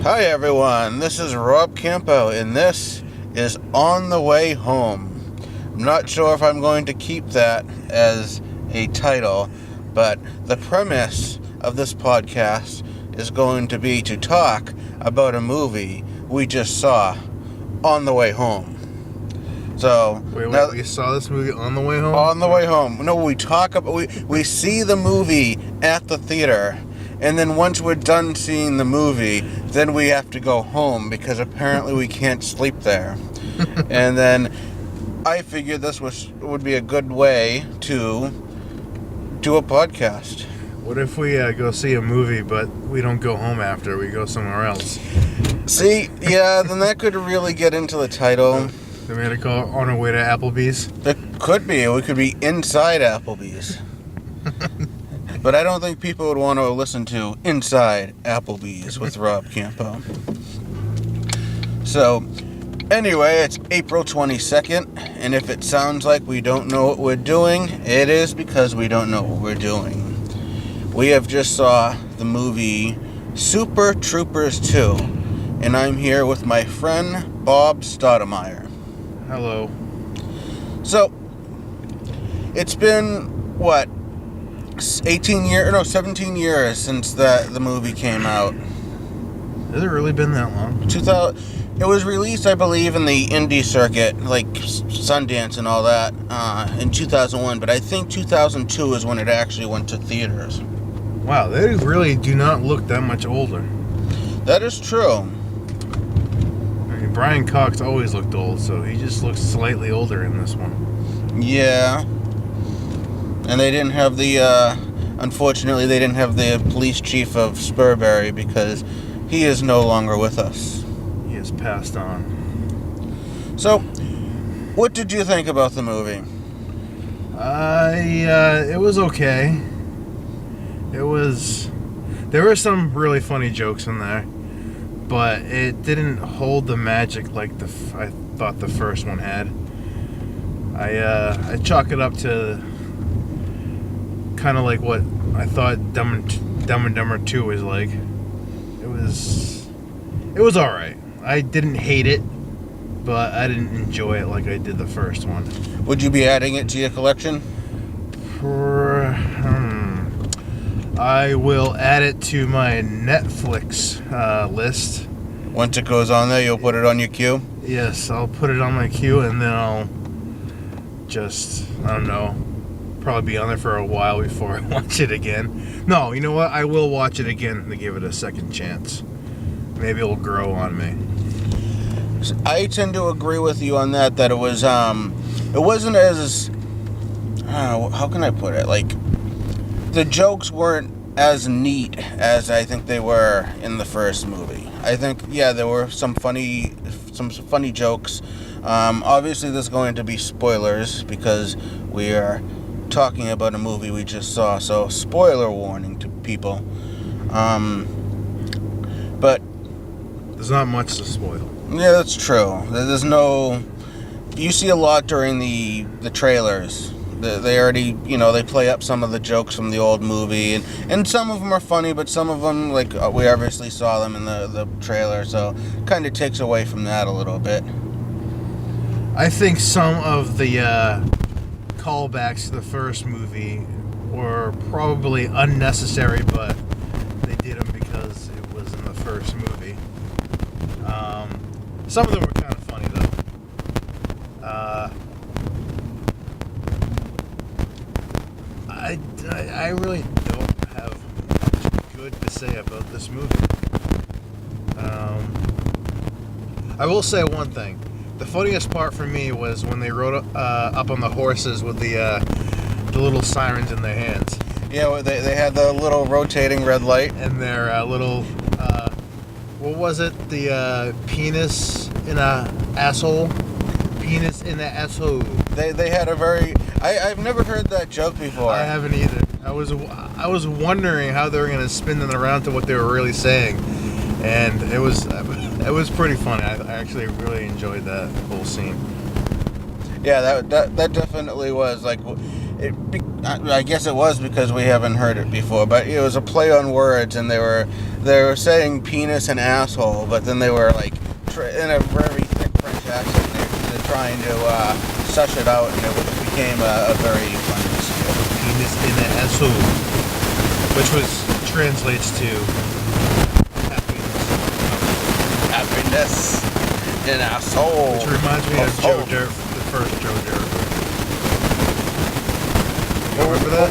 Hi everyone, this is Rob Campo, and this is On the Way Home. I'm not sure if I'm going to keep that as a title, but the premise of this podcast is going to be to talk about a movie we just saw on the way home. So Wait, now, you saw this movie on the way home? On the way home. No, we see the movie at the theater. And then once we're done seeing the movie, then we have to go home because apparently we can't sleep there. And then I figured this would be a good way to do a podcast. What if we go see a movie, but we don't go home after? We go somewhere else? See, yeah, then that could really get into the title. They made a call on our way to Applebee's? It could be. We could be inside Applebee's. But I don't think people would want to listen to Inside Applebee's with Rob Campo. So, anyway, it's April 22nd, and if it sounds like we don't know what we're doing, it is because we don't know what we're doing. We have just saw the movie Super Troopers 2, and I'm here with my friend Bob Stoudemire. Hello. So, it's been, 17 years since the movie came out. Has it really been that long? It was released, I believe, in the indie circuit, like Sundance and all that, in 2001, but I think 2002 is when it actually went to theaters. Wow, they really do not look that much older. That is true. I mean, Brian Cox always looked old, so he just looks slightly older in this one. Yeah. And they didn't have unfortunately, they didn't have the police chief of Spurbury because he is no longer with us. He has passed on. So, what did you think about the movie? It was okay. There were some really funny jokes in there, but it didn't hold the magic like I thought the first one had. I chalk it up to kind of like what I thought Dumb and Dumber 2 was like. It was alright. I didn't hate it, but I didn't enjoy it like I did the first one. Would you be adding it to your collection? I will add it to my Netflix list. Once it goes on there, you'll put it on your queue? Yes, I'll put it on my queue, and then I'll I don't know, probably be on there for a while before I watch it again. No, you know what? I will watch it again to give it a second chance. Maybe it'll grow on me. I tend to agree with you on that it was, it wasn't as, how can I put it? Like, the jokes weren't as neat as I think they were in the first movie. I think, yeah, there were some funny jokes. Obviously, there's going to be spoilers because we are talking about a movie we just saw, so spoiler warning to people. But there's not much to spoil. Yeah, that's true. There's no. You see a lot during the trailers. They already, they play up some of the jokes from the old movie, and some of them are funny, but some of them, like, we obviously saw them in the trailer, so kind of takes away from that a little bit. I think some of the callbacks to the first movie were probably unnecessary, but they did them because it was in the first movie. Some of them were kind of funny, though. I really don't have much good to say about this movie. I will say one thing. The funniest part for me was when they rode up on the horses with the little sirens in their hands. Yeah, they had the little rotating red light. And their little, what was it? The penis in a asshole? Penis in a asshole. They had a very... I've never heard that joke before. I haven't either. I was wondering how they were going to spin them around to what they were really saying. And it was pretty funny. I actually really enjoyed that whole scene. Yeah, that definitely was like. I guess it was because we haven't heard it before, but it was a play on words, and they were they were saying penis and asshole, but then they were like in a very thick French accent. They're trying to suss it out, and it became a very funny skit. Penis in the asshole, which translates to happiness in our soul. Which reminds me of Joe Dirt, the first Joe Dirt movie. You remember that?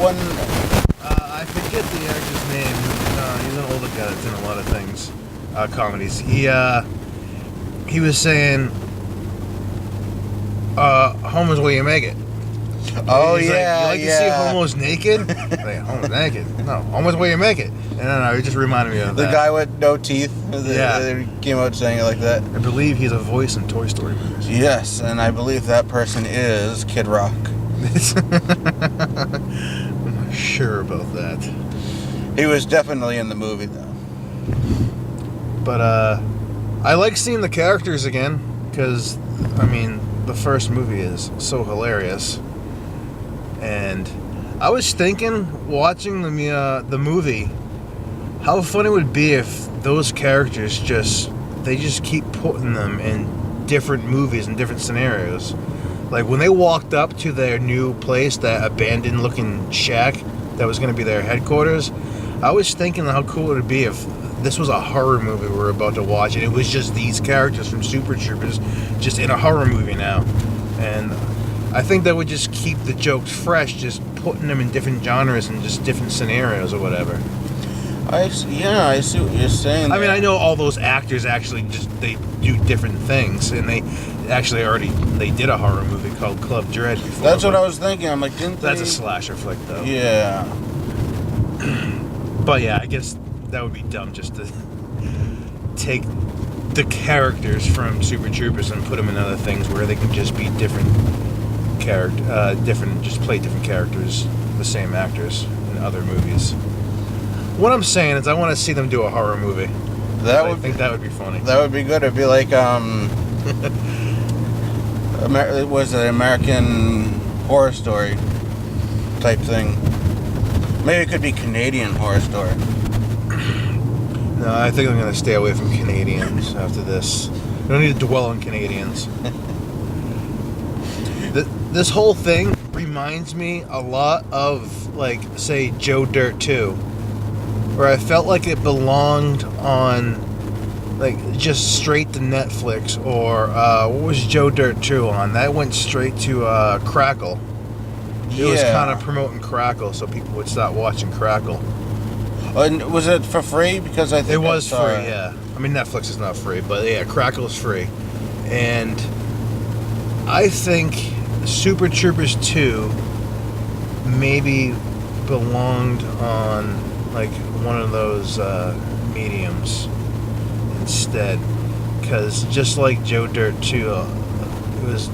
I forget the actor's name. He's an older guy that's in a lot of things, comedies. He was saying, "Home is where you make it." Oh He's yeah, like, you like to see homos naked? Like, homo's naked? No, home is where you make it. And I don't know, it just reminded me of the that. guy with no teeth. Yeah, they came out saying it like that. I believe he's a voice in Toy Story movies. Yes, and I believe that person is Kid Rock. I'm not sure about that. He was definitely in the movie though. But I like seeing the characters again because, I mean, the first movie is so hilarious. And I was thinking, watching the movie, how funny it would be if those characters just keep putting them in different movies and different scenarios. Like when they walked up to their new place, that abandoned looking shack that was going to be their headquarters, I was thinking how cool it would be if this was a horror movie we were about to watch and it was just these characters from Super Troopers just in a horror movie now. And I think that would just keep the jokes fresh, just putting them in different genres and just different scenarios or whatever. I see what you're saying. I mean, I know all those actors actually they do different things, and they did a horror movie called Club Dread before. That's what I was thinking. I'm like, that's a slasher flick, though. Yeah. But yeah, I guess that would be dumb just to take the characters from Super Troopers and put them in other things where they can just be just play different characters, the same actors in other movies. What I'm saying is I want to see them do a horror movie. I think that would be funny. That would be good. It'd be like was it American Horror Story type thing? Maybe it could be Canadian Horror Story. No, I think I'm going to stay away from Canadians after this. We don't need to dwell on Canadians. This whole thing reminds me a lot of, like, say, Joe Dirt 2, where I felt like it belonged on, like, just straight to Netflix, or what was Joe Dirt 2 on? That went straight to Crackle. It was kind of promoting Crackle, so people would start watching Crackle. And was it for free? Because I think it was free. Yeah, I mean Netflix is not free, but yeah, Crackle is free, and I think Super Troopers 2 maybe belonged on like one of those mediums instead, because just like Joe Dirt 2, it was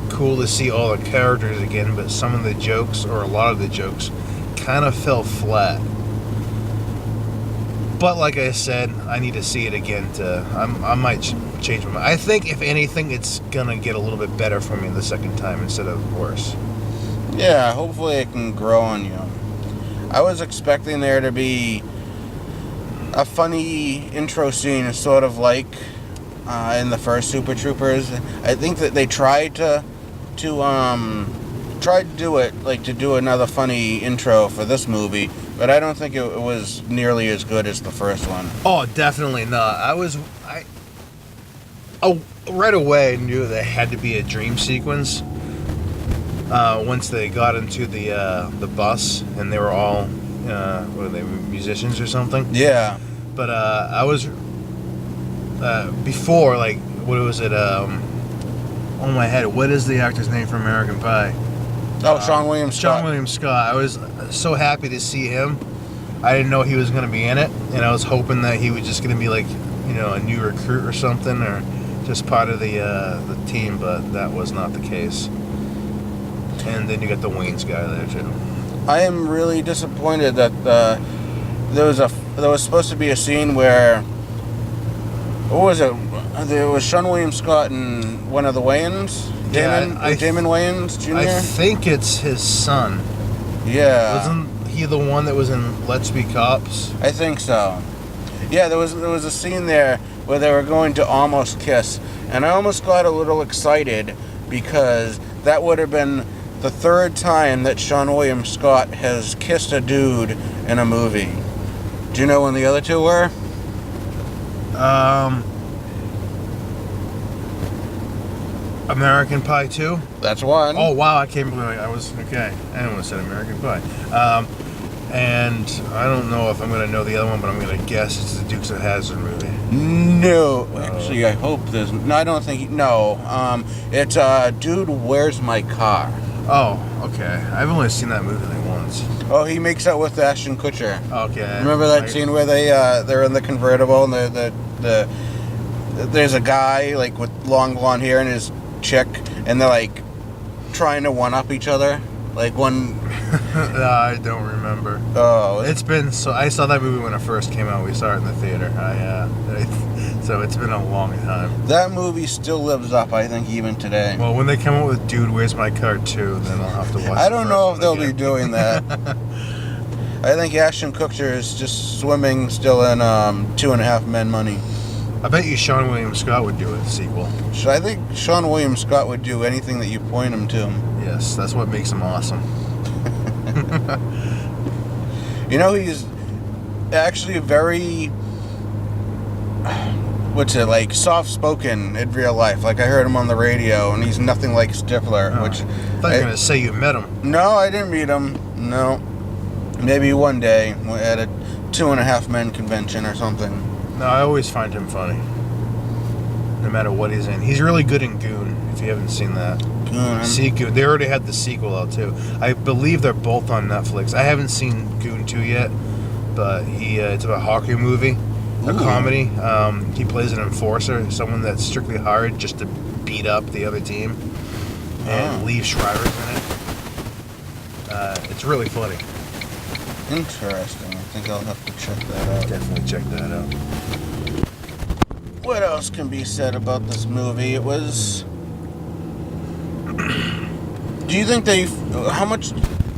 cool to see all the characters again, but some of the jokes, or a lot of the jokes, kind of fell flat. But like I said, I need to see it again I might change my mind. I think if anything, it's gonna get a little bit better for me the second time instead of worse. Yeah, hopefully it can grow on you. I was expecting there to be a funny intro scene, sort of like in the first Super Troopers. I think that they tried to do it, like to do another funny intro for this movie, but I don't think it was nearly as good as the first one. Oh, definitely not. I right away knew there had to be a dream sequence. Once they got into the bus and they were all what are they, musicians or something? Yeah. But I was before, like, what was it? On my head, what is the actor's name from American Pie? Oh, Sean William Scott. Sean William Scott. I was so happy to see him. I didn't know he was going to be in it, and I was hoping that he was just going to be like, a new recruit or something, or just part of the team. But that was not the case. And then you got the Wayne's guy there too. I am really disappointed that there was supposed to be a scene where, what was it? There was Sean William Scott and one of the Wayans, Damon Wayans Jr. I think it's his son. Yeah. Wasn't he the one that was in Let's Be Cops? I think so. Yeah, there was a scene there where they were going to almost kiss, and I almost got a little excited because that would have been the third time that Sean William Scott has kissed a dude in a movie. Do you know when the other two were? American Pie 2? That's one. Oh, wow, I can't believe I was... Okay, I didn't want to say American Pie. And I don't know if I'm going to know the other one, but I'm going to guess it's the Dukes of Hazzard movie. No. Actually, I hope there's... No, I don't think... No. It's Dude, Where's My Car? Oh, okay. I've only seen that movie like once. Oh, he makes out with Ashton Kutcher. Okay. Remember that scene where they're in the convertible and there's a guy like with long blonde hair and his chick, and they're like trying to one up each other, like one. No, I don't remember. Oh, it's been so. I saw that movie when it first came out. We saw it in the theater. So it's been a long time. That movie still lives up, I think, even today. Well, when they come out with Dude, Where's My Car 2, then I'll have to watch. I don't know if they'll be doing that. I think Ashton Kutcher is just swimming still in 2.5 Men Money. I bet you Sean William Scott would do a sequel. I think Sean William Scott would do anything that you point him to. Yes, that's what makes him awesome. You know, he's actually very, like soft-spoken in real life. Like, I heard him on the radio, and he's nothing like Stifler, which... I thought you were going to say you met him. No, I didn't meet him. No. Maybe one day at a 2.5 Men convention or something. No, I always find him funny. No matter what he's in. He's really good in Goon, if you haven't seen that. Goon. See Goon. They already had the sequel out, too. I believe they're both on Netflix. I haven't seen Goon 2 yet, but it's about a hockey movie, a comedy. He plays an enforcer, someone that's strictly hired just to beat up the other team. And Liev Schreiber's in it. It's really funny. Interesting. I think I'll have to check that out. Definitely check that out. What else can be said about this movie? It was... Do you think how much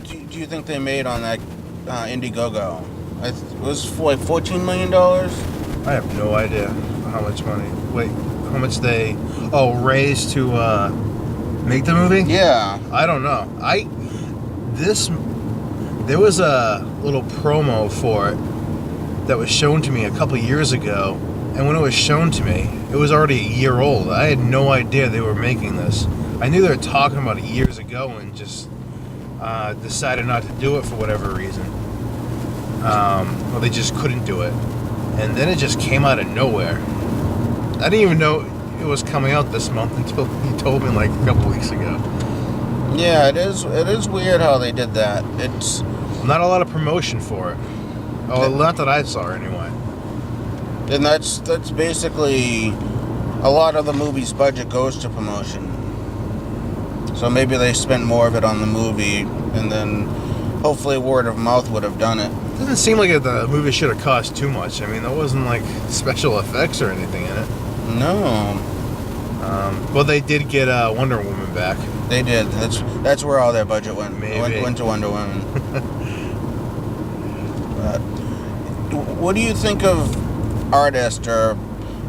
do you think they made on that Indiegogo? It was for like $14 million? I have no idea how much money. Wait, how much they raised to make the movie? Yeah. I don't know. There was a little promo for it that was shown to me a couple years ago, and when it was shown to me, it was already a year old. I had no idea they were making this. I knew they were talking about it years ago and just decided not to do it for whatever reason. Or they just couldn't do it. And then it just came out of nowhere. I didn't even know it was coming out this month until he told me like a couple weeks ago. Yeah, it is weird how they did that. It's not a lot of promotion for it. Oh, not that I saw anyway. And that's basically a lot of the movie's budget goes to promotion. So maybe they spent more of it on the movie, and then hopefully word of mouth would have done it. It doesn't seem like the movie should have cost too much. I mean, there wasn't like special effects or anything in it. No. Well, they did get Wonder Woman back. They did. That's where all their budget went. Maybe. Went to Wonder Woman. But what do you think of artists or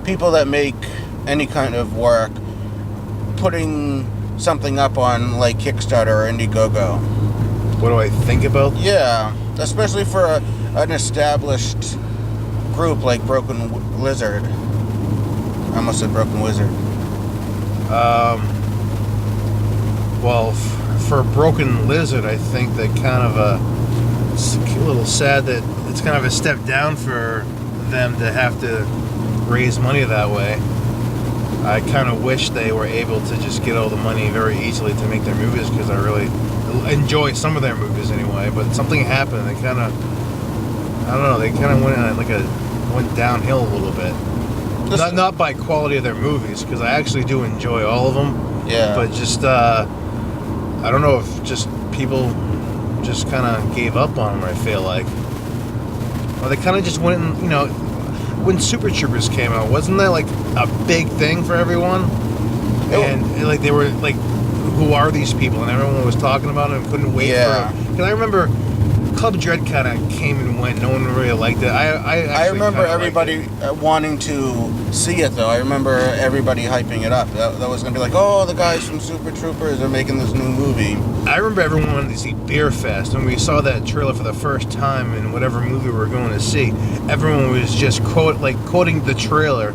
people that make any kind of work putting something up on like Kickstarter or Indiegogo? What do I think about? Yeah, especially for an established group like Broken Lizard. I almost said Broken Wizard. Well, for Broken Lizard, I think that it's a little sad that it's kind of a step down for them to have to raise money that way. I kind of wish they were able to just get all the money very easily to make their movies, because I really enjoy some of their movies anyway. But something happened. They kind of, I don't know. They kind of went downhill a little bit. Not by quality of their movies, because I actually do enjoy all of them. Yeah. But just I don't know if just people just kind of gave up on them. I feel like, well, they kind of just went and when Super Troopers came out, wasn't that like a big thing for everyone? And like they were like, who are these people? And everyone was talking about it and couldn't wait for it. Because I remember Club Dread kind of came and went. No one really liked it. I remember everybody wanting to see it, though. I remember everybody hyping it up. That was going to be like, oh, the guys from Super Troopers are making this new movie. I remember everyone wanted to see Beer Fest. When we saw that trailer for the first time in whatever movie we were going to see, everyone was just quoting the trailer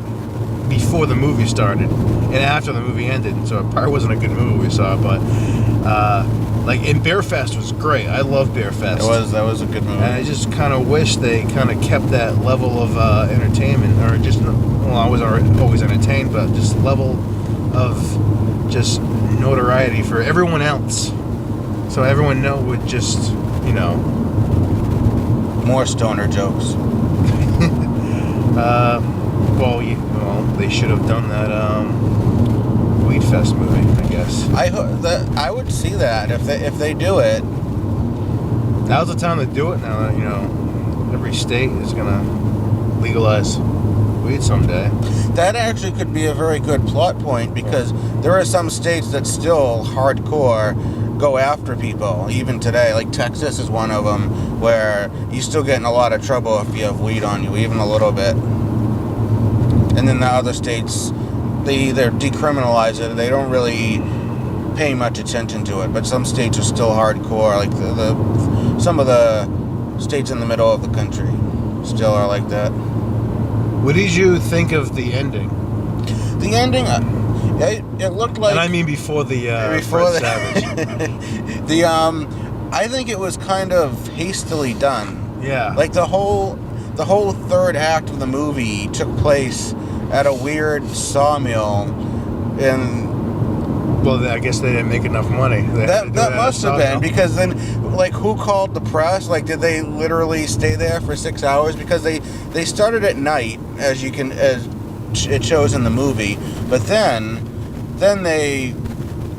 before the movie started and after the movie ended. So it probably wasn't a good movie we saw, but and Beer Fest was great. I love Beer Fest. That was a good movie. And I just kind of wish they kind of kept that level of entertainment, or just, well, I was always entertained, but just level of just notoriety for everyone else. So everyone would just, More stoner jokes. They should have done that Weed Fest movie, I guess. I would see that if they do it. Now's the time to do it. Now that every state is gonna legalize weed someday. That actually could be a very good plot point, because there are some states that still hardcore go after people even today. Like Texas is one of them, where you still get in a lot of trouble if you have weed on you, even a little bit. And then the other states, they either decriminalize it, or they don't really pay much attention to it. But some states are still hardcore, like some of the states in the middle of the country still are like that. What did you think of the ending? The ending, it looked like... And I mean before the Fred Savage. I think it was kind of hastily done. Yeah. Like the whole third act of the movie took place at a weird sawmill, and well, I guess they didn't make enough money. That must have been, because then, like, who called the press? Like, did they literally stay there for 6 hours? Because they started at night, as it shows in the movie, but then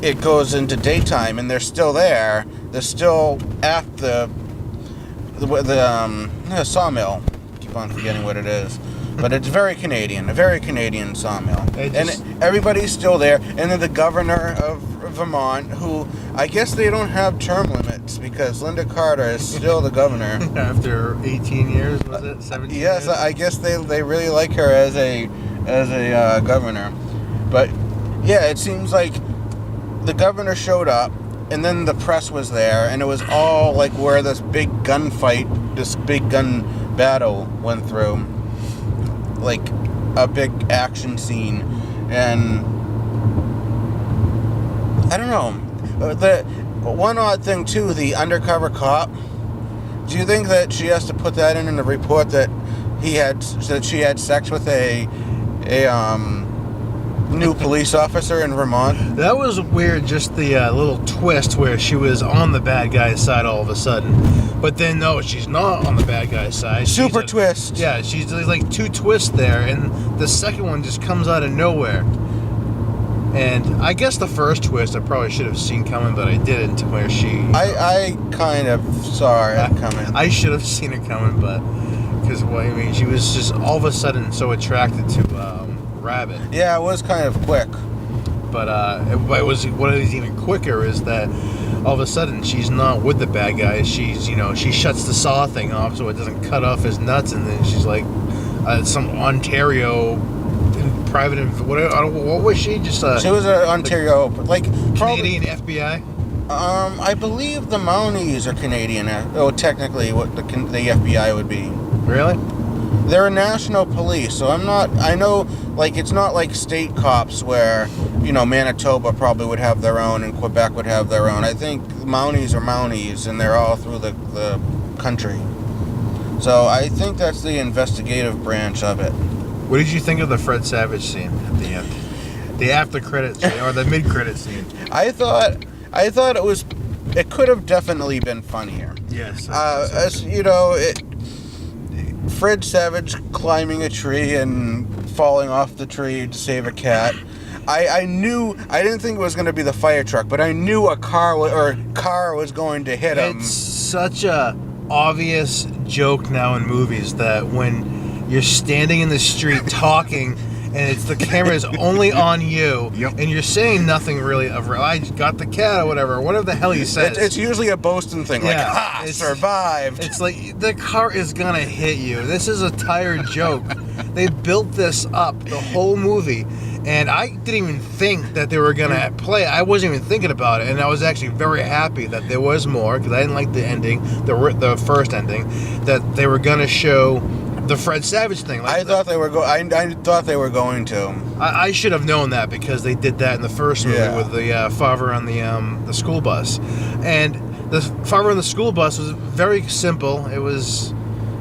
it goes into daytime, and they're still there. They're still at the sawmill. Keep on forgetting what it is. But it's a very Canadian sawmill. And everybody's still there. And then the governor of Vermont, who I guess they don't have term limits, because Linda Carter is still the governor. After 18 years, was it? 17 yes, years? I guess they really like her as a governor. But yeah, it seems like the governor showed up, and then the press was there, and it was all like where this big gun battle went through. Like a big action scene, and I don't know. The one odd thing too, the undercover cop. Do you think that she has to put that in the report that she had sex with a new police officer in Vermont? That was weird. Just the little twist where she was on the bad guy's side all of a sudden. But then, no, she's not on the bad guy's side. Super twist. Yeah, there's like two twists there, and the second one just comes out of nowhere. And I guess the first twist I probably should have seen coming, but I didn't, where she... I kind of saw it coming. I should have seen it coming, but... Because, she was just all of a sudden so attracted to Rabbit. Yeah, it was kind of quick. But what is even quicker is that all of a sudden she's not with the bad guy. She's, she shuts the saw thing off so it doesn't cut off his nuts, and then she's like some Ontario private, what was she? Just she was an Ontario, like Canadian FBI. I believe the Mounties are Canadian. Technically, what the FBI would be. Really? They're a national police, so I know, like, it's not like state cops where, Manitoba probably would have their own and Quebec would have their own. I think Mounties are Mounties, and they're all through the country. So I think that's the investigative branch of it. What did you think of the Fred Savage scene at the end? The after credits scene, or the mid credits scene? I thought it could have definitely been funnier. Yes. Fred Savage climbing a tree and falling off the tree to save a cat. I didn't think it was going to be the fire truck, but I knew a car was going to hit him. It's such a obvious joke now in movies that when you're standing in the street talking and it's the camera is only on you, Yep. and you're saying nothing really of real. I got the cat or whatever the hell he says. It's usually a boasting thing, like, Yeah, ha, survived. It's like the car is gonna hit you. This is a tired joke. They built this up the whole movie, and I didn't even think that they were gonna play. I wasn't even thinking about it, and I was actually very happy that there was more because I didn't like the ending, the first ending, that they were gonna show the Fred Savage thing. I thought they were I thought they were going to. I should have known that because they did that in the first movie with the father on the school bus, and the father on the school bus was very simple. It was,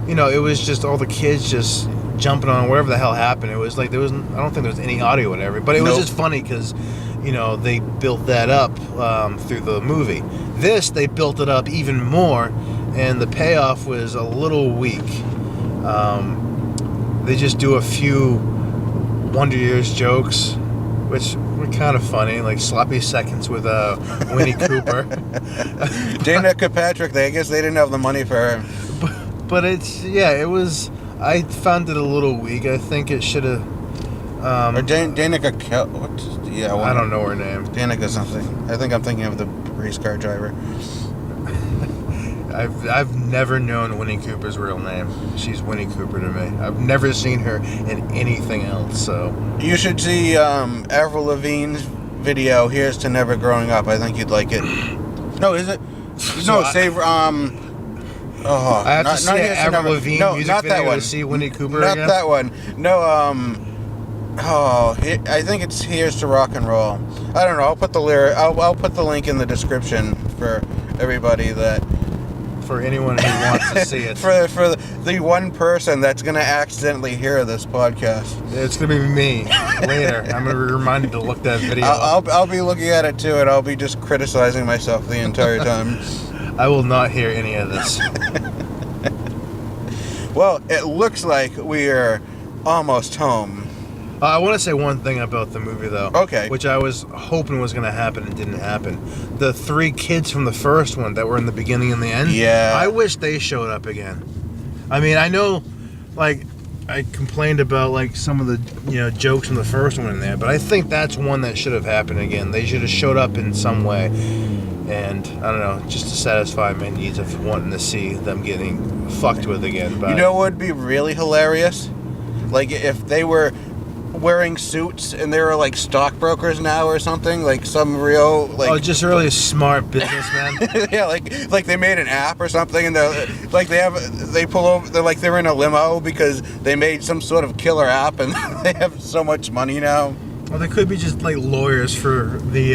it was just all the kids just jumping on whatever the hell happened. It was like I don't think there was any audio or whatever, but it was just funny because, they built that up through the movie. This, they built it up even more, and the payoff was a little weak. They just do a few Wonder Years jokes, which were kind of funny, like sloppy seconds with Winnie Cooper. Dana Kirkpatrick, I guess they didn't have the money for her. But it was. I found it a little weak. I think it should have. Or Danica, what? Yeah, I don't know her name. Danica something. I think I'm thinking of the race car driver. I've never known Winnie Cooper's real name. She's Winnie Cooper to me. I've never seen her in anything else. So you should see Avril Lavigne's video. Here's to Never Growing Up. I think you'd like it. No, is it? No, save. Oh, I have to see Avril Lavigne music not video that one. to see Winnie Cooper Not again? that one. No, I think it's Here's to Rock and Roll. I don't know. I'll put the lyric. I'll put the link in the description for everybody that. For anyone who wants to see it. for the one person that's gonna accidentally hear this podcast. It's gonna be me later. I'm gonna be reminded to look that video up. I'll be looking at it too, and I'll be just criticizing myself the entire time. I will not hear any of this. Well, it looks like we are almost home. I want to say one thing about the movie, though. Okay. Which I was hoping was going to happen and didn't happen. The 3 kids from the first one that were in the beginning and the end. Yeah. I wish they showed up again. I mean, I know, like, I complained about, like, some of the, jokes from the first one in there, but I think that's one that should have happened again. They should have showed up in some way. And, I don't know, just to satisfy my needs of wanting to see them getting fucked with again. But You know what would be really hilarious? Like, if they were wearing suits and they were like stockbrokers now or something, like some real like just really smart businessman. yeah, like they made an app or something, and they pull over, they're in a limo because they made some sort of killer app and they have so much money now. Well, they could be just like lawyers for the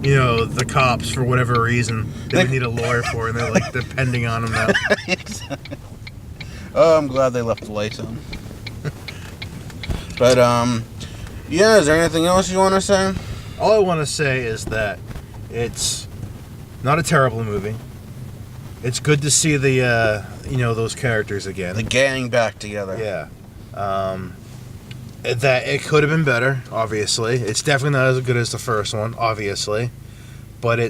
the cops for whatever reason they would need a lawyer for, and they're like depending on them now. Oh, I'm glad they left the lights on. But, yeah, is there anything else you want to say? All I want to say is that it's not a terrible movie. It's good to see the, those characters again. The gang back together. Yeah. That it could have been better, obviously. It's definitely not as good as the first one, obviously. But a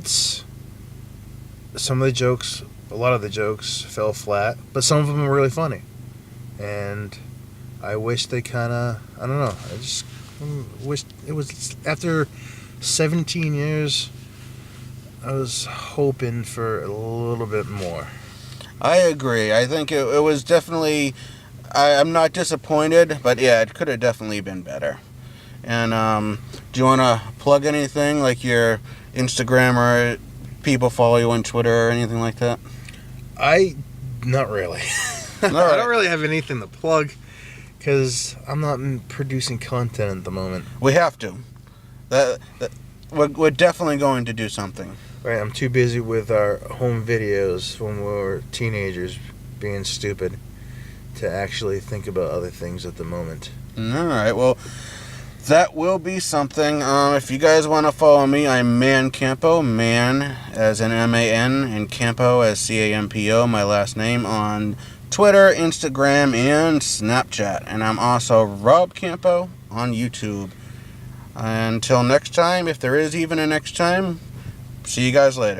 lot of the jokes fell flat, but some of them were really funny. And I wish they I don't know, I just wish it was, after 17 years, I was hoping for a little bit more. I agree. I think it was definitely, I'm not disappointed, but yeah, it could have definitely been better. And do you want to plug anything, like your Instagram, or people follow you on Twitter or anything like that? Not really. All right. I don't really have anything to plug, because I'm not producing content at the moment. We have to. We're definitely going to do something. Right, I'm too busy with our home videos when we were teenagers being stupid to actually think about other things at the moment. All right, well, that will be something. If you guys want to follow me, I'm Man Campo, Man as in M-A-N, and Campo as C-A-M-P-O, my last name, on Twitter, Instagram, and Snapchat. And I'm also Rob Campo on YouTube. Until next time, if there is even a next time, see you guys later.